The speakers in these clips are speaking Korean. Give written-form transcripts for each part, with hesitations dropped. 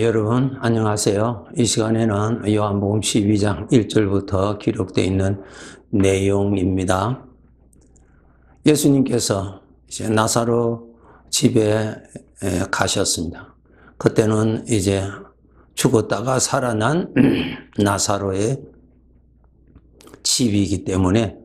여러분 안녕하세요. 이 시간에는 요한복음 12장 1절부터 기록되어 있는 내용입니다. 예수님께서 이제 나사로 집에 가셨습니다. 그때는 이제 죽었다가 살아난 나사로의 집이기 때문에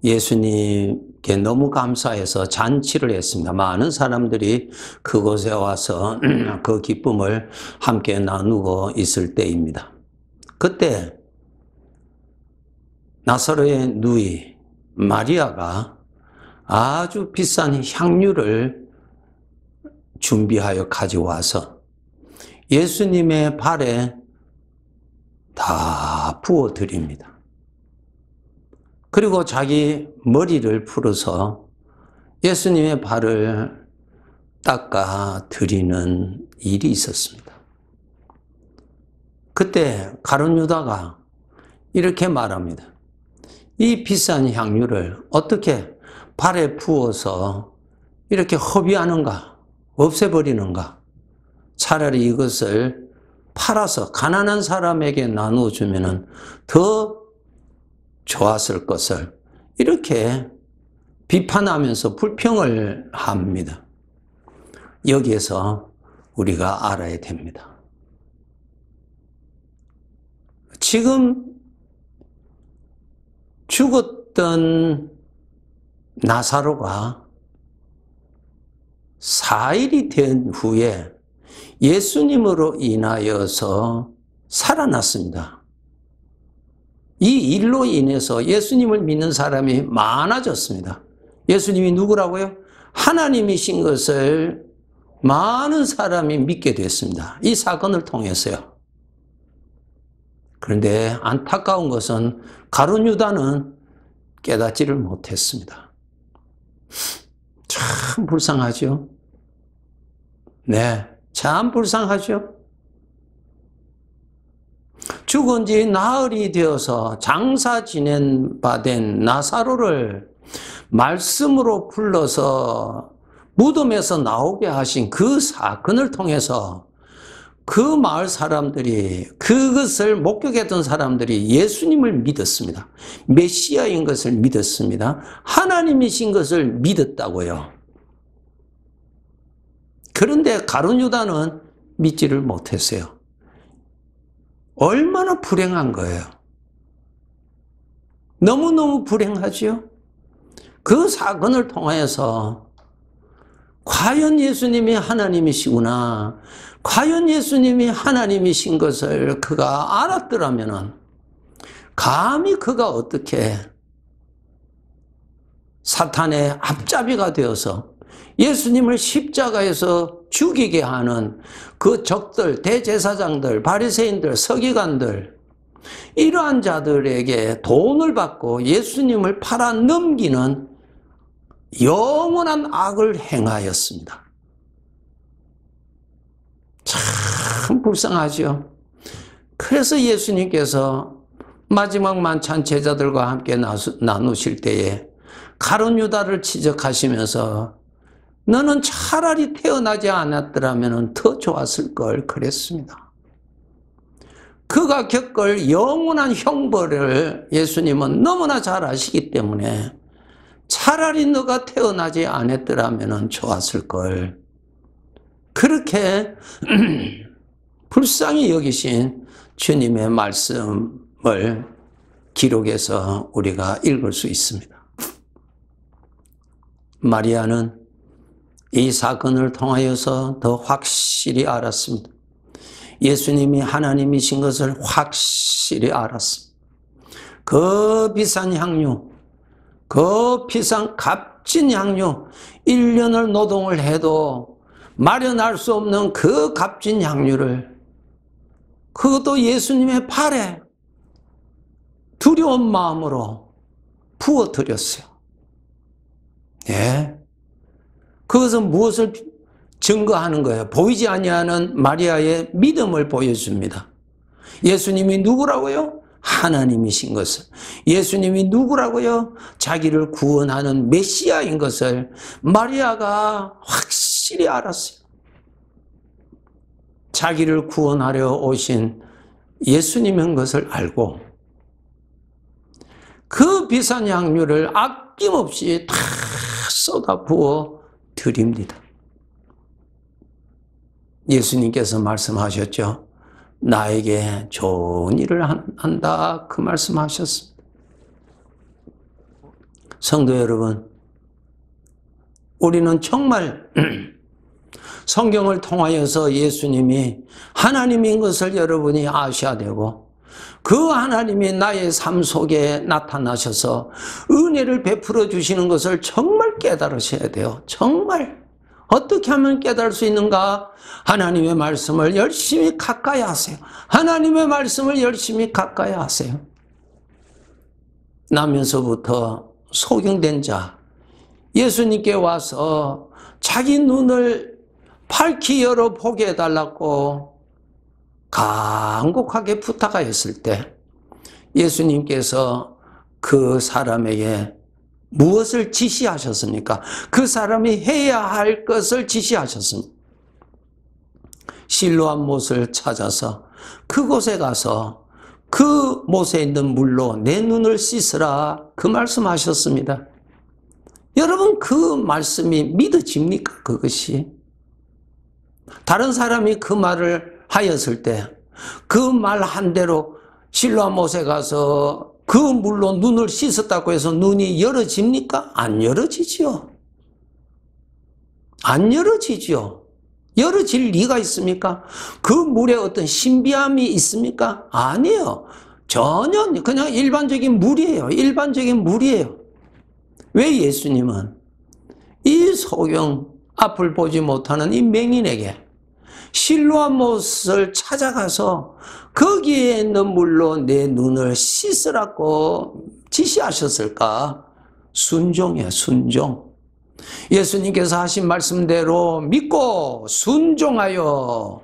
예수님께 너무 감사해서 잔치를 했습니다. 많은 사람들이 그곳에 와서 그 기쁨을 함께 나누고 있을 때입니다. 그때 나사로의 누이 마리아가 아주 비싼 향유를 준비하여 가져와서 예수님의 발에 다 부어드립니다. 그리고 자기 머리를 풀어서 예수님의 발을 닦아 드리는 일이 있었습니다. 그때 가룟 유다가 이렇게 말합니다. 이 비싼 향유를 어떻게 발에 부어서 이렇게 허비하는가, 없애버리는가? 차라리 이것을 팔아서 가난한 사람에게 나누어주면 더 좋았을 것을 이렇게 비판하면서 불평을 합니다. 여기에서 우리가 알아야 됩니다. 지금 죽었던 나사로가 4일이 된 후에 예수님으로 인하여서 살아났습니다. 이 일로 인해서 예수님을 믿는 사람이 많아졌습니다. 예수님이 누구라고요? 하나님이신 것을 많은 사람이 믿게 됐습니다. 이 사건을 통해서요. 그런데 안타까운 것은 가룟 유다는 깨닫지를 못했습니다. 참 불쌍하죠? 네, 참 불쌍하죠? 죽은 지 나흘이 되어서 장사 지낸 바 된 나사로를 말씀으로 불러서 무덤에서 나오게 하신 그 사건을 통해서 그 마을 사람들이, 그것을 목격했던 사람들이 예수님을 믿었습니다. 메시아인 것을 믿었습니다. 하나님이신 것을 믿었다고요. 그런데 가룟 유다는 믿지를 못했어요. 얼마나 불행한 거예요. 너무너무 불행하지요. 그 사건을 통하여서 과연 예수님이 하나님이시구나, 과연 예수님이 하나님이신 것을 그가 알았더라면 감히 그가 어떻게 사탄의 앞잡이가 되어서 예수님을 십자가에서 죽이게 하는 그 적들, 대제사장들, 바리새인들, 서기관들, 이러한 자들에게 돈을 받고 예수님을 팔아 넘기는 영원한 악을 행하였습니다. 참 불쌍하죠. 그래서 예수님께서 마지막 만찬 제자들과 함께 나누실 때에 가룟 유다를 지적하시면서 너는 차라리 태어나지 않았더라면 더 좋았을 걸 그랬습니다. 그가 겪을 영원한 형벌을 예수님은 너무나 잘 아시기 때문에 차라리 너가 태어나지 않았더라면 좋았을 걸, 그렇게 불쌍히 여기신 주님의 말씀을 기록해서 우리가 읽을 수 있습니다. 마리아는 이 사건을 통하여서 더 확실히 알았습니다. 예수님이 하나님이신 것을 확실히 알았습니다. 그 비싼 향유, 그 비싼 값진 향유, 1년을 노동을 해도 마련할 수 없는 그 값진 향유를, 그것도 예수님의 발에 두려운 마음으로 부어드렸어요. 예. 그것은 무엇을 증거하는 거예요? 보이지 아니하는 마리아의 믿음을 보여줍니다. 예수님이 누구라고요? 하나님이신 것을. 예수님이 누구라고요? 자기를 구원하는 메시아인 것을 마리아가 확실히 알았어요. 자기를 구원하려 오신 예수님인 것을 알고 그 비싼 향유를 아낌없이 다 쏟아 부어 드립니다. 예수님께서 말씀하셨죠. 나에게 좋은 일을 한다 그 말씀하셨습니다. 성도 여러분, 우리는 정말 성경을 통하여서 예수님이 하나님인 것을 여러분이 아셔야 되고 그 하나님이 나의 삶 속에 나타나셔서 은혜를 베풀어 주시는 것을 정말 깨달으셔야 돼요. 정말 어떻게 하면 깨달을 수 있는가? 하나님의 말씀을 열심히 가까이 하세요. 하나님의 말씀을 열심히 가까이 하세요. 나면서부터 소경된 자, 예수님께 와서 자기 눈을 밝히 열어 보게 해달라고 간곡하게 부탁하였을 때 예수님께서 그 사람에게 무엇을 지시하셨습니까? 그 사람이 해야 할 것을 지시하셨습니다. 실로암 못을 찾아서 그곳에 가서 그 못에 있는 물로 내 눈을 씻으라 그 말씀하셨습니다. 여러분 그 말씀이 믿어집니까? 그것이 다른 사람이 그 말을 하였을 때 그 말 한 대로 실로암 못에 가서 그 물로 눈을 씻었다고 해서 눈이 열어집니까? 안 열어지죠. 안 열어지죠. 열어질 리가 있습니까? 그 물에 어떤 신비함이 있습니까? 아니에요. 전혀 그냥 일반적인 물이에요. 일반적인 물이에요. 왜 예수님은 이 소경 앞을 보지 못하는 이 맹인에게 실로암 못을 찾아가서 거기에 있는 물로 내 눈을 씻으라고 지시하셨을까? 순종이에요. 순종. 예수님께서 하신 말씀대로 믿고 순종하여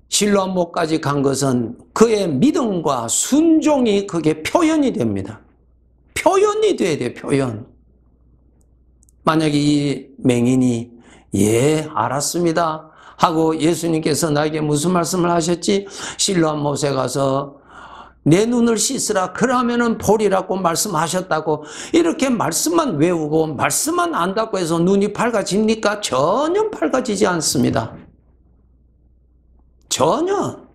실로암 못까지 간 것은 그의 믿음과 순종이 그게 표현이 됩니다. 표현이 돼야 돼요. 표현. 만약에 이 맹인이 예 알았습니다 하고 예수님께서 나에게 무슨 말씀을 하셨지? 실로암 못에 가서 내 눈을 씻으라 그러면은 보리라고 말씀하셨다고 이렇게 말씀만 외우고 말씀만 안다고 해서 눈이 밝아집니까? 전혀 밝아지지 않습니다. 전혀.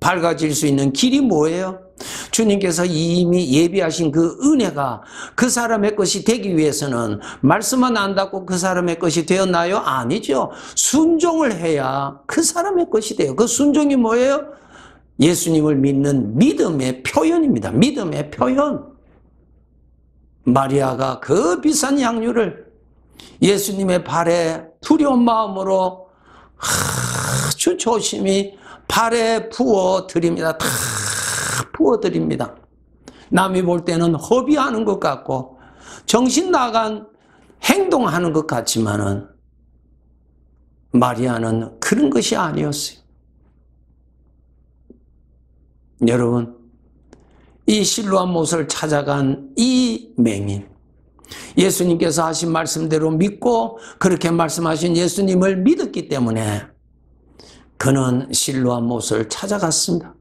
밝아질 수 있는 길이 뭐예요? 주님께서 이미 예비하신 그 은혜가 그 사람의 것이 되기 위해서는 말씀만 안다고 그 사람의 것이 되었나요? 아니죠. 순종을 해야 그 사람의 것이 돼요. 그 순종이 뭐예요? 예수님을 믿는 믿음의 표현입니다. 믿음의 표현. 마리아가 그 비싼 향유를 예수님의 발에 두려운 마음으로 아주 조심히 발에 부어드립니다. 다 부어드립니다. 남이 볼 때는 허비하는 것 같고 정신 나간 행동하는 것 같지만은 마리아는 그런 것이 아니었어요. 여러분, 이 실로암 못을 찾아간 이 맹인, 예수님께서 하신 말씀대로 믿고 그렇게 말씀하신 예수님을 믿었기 때문에 그는 실로암 못을 찾아갔습니다.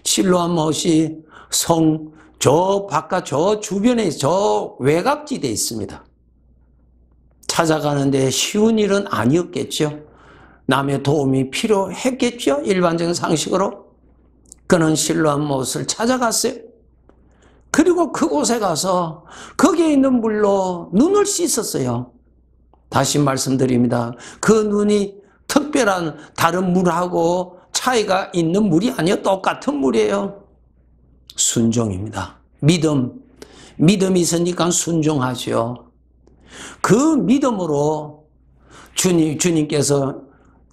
실로암 못이 성 저 바깥 저 주변에 저 외곽지대에 있습니다. 찾아가는데 쉬운 일은 아니었겠죠. 남의 도움이 필요했겠죠. 일반적인 상식으로. 그는 실로암 못을 찾아갔어요. 그리고 그곳에 가서 거기에 있는 물로 눈을 씻었어요. 다시 말씀드립니다. 그 눈이 특별한 다른 물하고 차이가 있는 물이 아니에요. 똑같은 물이에요. 순종입니다. 믿음이 있으니까 순종하죠. 그 믿음으로 주님께서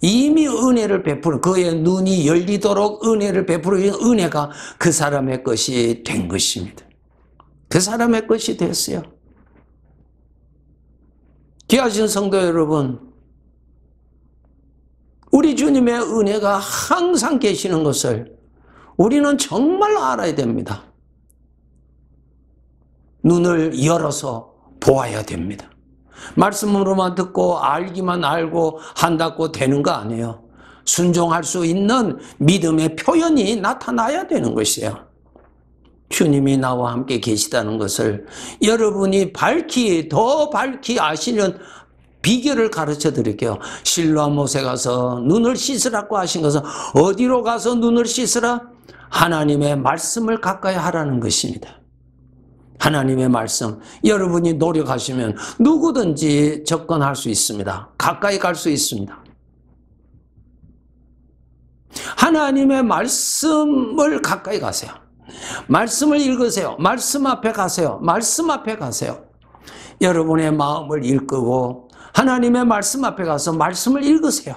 이미 은혜를 베푸는 그의 눈이 열리도록 은혜를 베푸는 은혜가 그 사람의 것이 된 것입니다. 그 사람의 것이 됐어요. 귀하신 성도 여러분, 우리 주님의 은혜가 항상 계시는 것을 우리는 정말 알아야 됩니다. 눈을 열어서 보아야 됩니다. 말씀으로만 듣고 알기만 알고 한다고 되는 거 아니에요. 순종할 수 있는 믿음의 표현이 나타나야 되는 것이에요. 주님이 나와 함께 계시다는 것을 여러분이 더 밝히 아시는 비결을 가르쳐 드릴게요. 실로암 못에 가서 눈을 씻으라고 하신 것은 어디로 가서 눈을 씻으라? 하나님의 말씀을 가까이 하라는 것입니다. 하나님의 말씀, 여러분이 노력하시면 누구든지 접근할 수 있습니다. 가까이 갈 수 있습니다. 하나님의 말씀을 가까이 가세요. 말씀을 읽으세요. 말씀 앞에 가세요. 말씀 앞에 가세요. 여러분의 마음을 읽고 하나님의 말씀 앞에 가서 말씀을 읽으세요.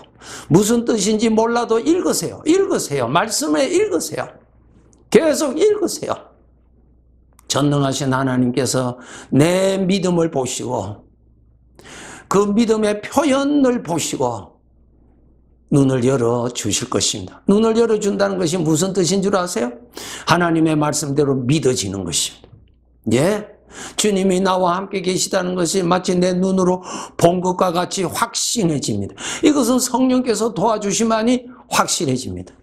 무슨 뜻인지 몰라도 읽으세요. 읽으세요. 말씀을 읽으세요. 계속 읽으세요. 전능하신 하나님께서 내 믿음을 보시고 그 믿음의 표현을 보시고 눈을 열어주실 것입니다. 눈을 열어준다는 것이 무슨 뜻인 줄 아세요? 하나님의 말씀대로 믿어지는 것입니다. 예? 주님이 나와 함께 계시다는 것이 마치 내 눈으로 본 것과 같이 확신해집니다. 이것은 성령께서 도와주시만이 확실해집니다.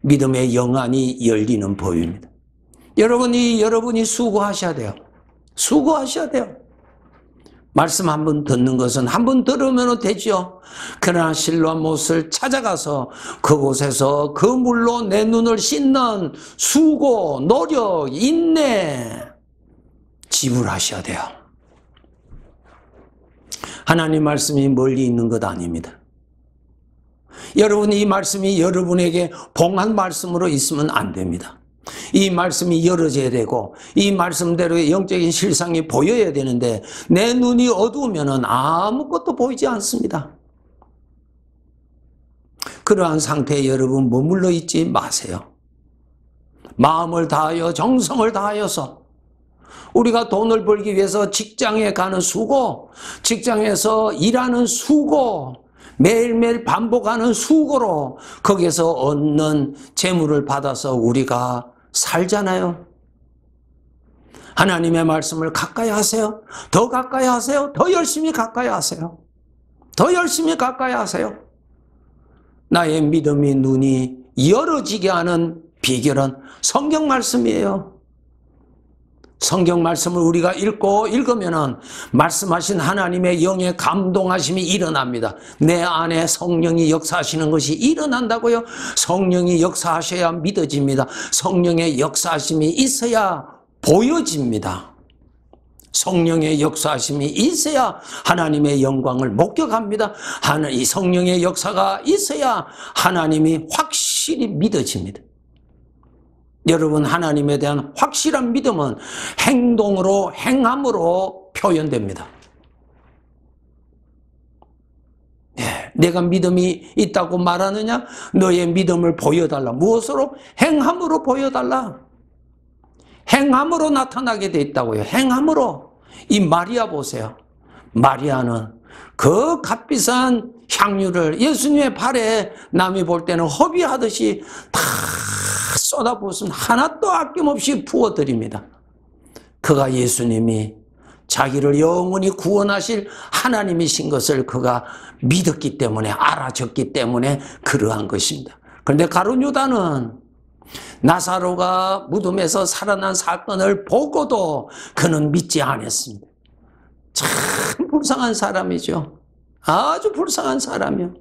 믿음의 영안이 열리는 법입니다. 여러분이 수고하셔야 돼요. 수고하셔야 돼요. 말씀 한 번 듣는 것은 한 번 들으면 되죠. 그러나 실로암 못을 찾아가서 그곳에서 그 물로 내 눈을 씻는 수고, 노력, 인내 지불하셔야 돼요. 하나님 말씀이 멀리 있는 것 아닙니다. 여러분, 이 말씀이 여러분에게 봉한 말씀으로 있으면 안 됩니다. 이 말씀이 열어져야 되고 이 말씀대로의 영적인 실상이 보여야 되는데 내 눈이 어두우면 아무것도 보이지 않습니다. 그러한 상태에 여러분 머물러 있지 마세요. 마음을 다하여 정성을 다하여서 우리가 돈을 벌기 위해서 직장에 가는 수고, 직장에서 일하는 수고, 매일매일 반복하는 수고로 거기에서 얻는 재물을 받아서 우리가 살잖아요. 하나님의 말씀을 가까이 하세요. 더 가까이 하세요. 더 열심히 가까이 하세요. 더 열심히 가까이 하세요. 나의 믿음의 눈이 열어지게 하는 비결은 성경 말씀이에요. 성경 말씀을 우리가 읽으면은 말씀하신 하나님의 영의 감동하심이 일어납니다. 내 안에 성령이 역사하시는 것이 일어난다고요. 성령이 역사하셔야 믿어집니다. 성령의 역사하심이 있어야 보여집니다. 성령의 역사하심이 있어야 하나님의 영광을 목격합니다. 이 성령의 역사가 있어야 하나님이 확실히 믿어집니다. 여러분, 하나님에 대한 확실한 믿음은 행동으로, 행함으로 표현됩니다. 예, 내가 믿음이 있다고 말하느냐? 너의 믿음을 보여달라. 무엇으로? 행함으로 보여달라. 행함으로 나타나게 돼 있다고요. 행함으로. 이 마리아 보세요. 마리아는 그 값비싼 향유를 예수님의 발에 남이 볼 때는 허비하듯이 다 쏟아부었으면 하나도 아낌없이 부어드립니다. 그가 예수님이 자기를 영원히 구원하실 하나님이신 것을 그가 믿었기 때문에, 알아졌기 때문에 그러한 것입니다. 그런데 가룟 유다는 나사로가 무덤에서 살아난 사건을 보고도 그는 믿지 않았습니다. 참 불쌍한 사람이죠. 아주 불쌍한 사람이요.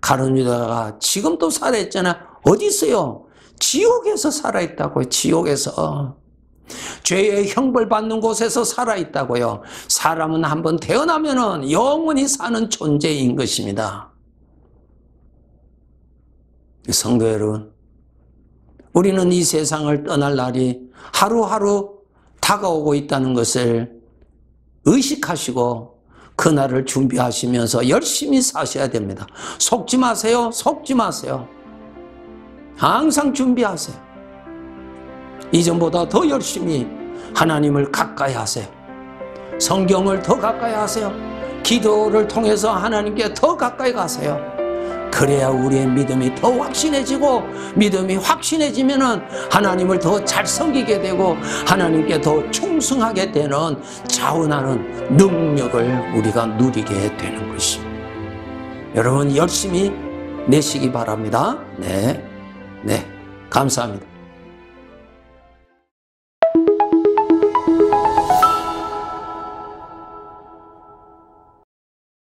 가룟 유다가 지금도 살아있잖아. 어디 있어요? 지옥에서 살아있다고요. 지옥에서. 죄의 형벌 받는 곳에서 살아있다고요. 사람은 한번 태어나면 영원히 사는 존재인 것입니다. 성도 여러분, 우리는 이 세상을 떠날 날이 하루하루 다가오고 있다는 것을 의식하시고 그날을 준비하시면서 열심히 사셔야 됩니다. 속지 마세요. 속지 마세요. 항상 준비하세요. 이전보다 더 열심히 하나님을 가까이 하세요. 성경을 더 가까이 하세요. 기도를 통해서 하나님께 더 가까이 가세요. 그래야 우리의 믿음이 더 확신해지고, 믿음이 확신해지면은 하나님을 더 잘 섬기게 되고 하나님께 더 충성하게 되는 자원하는 능력을 우리가 누리게 되는 것입니다. 여러분 열심히 내시기 바랍니다. 네, 감사합니다.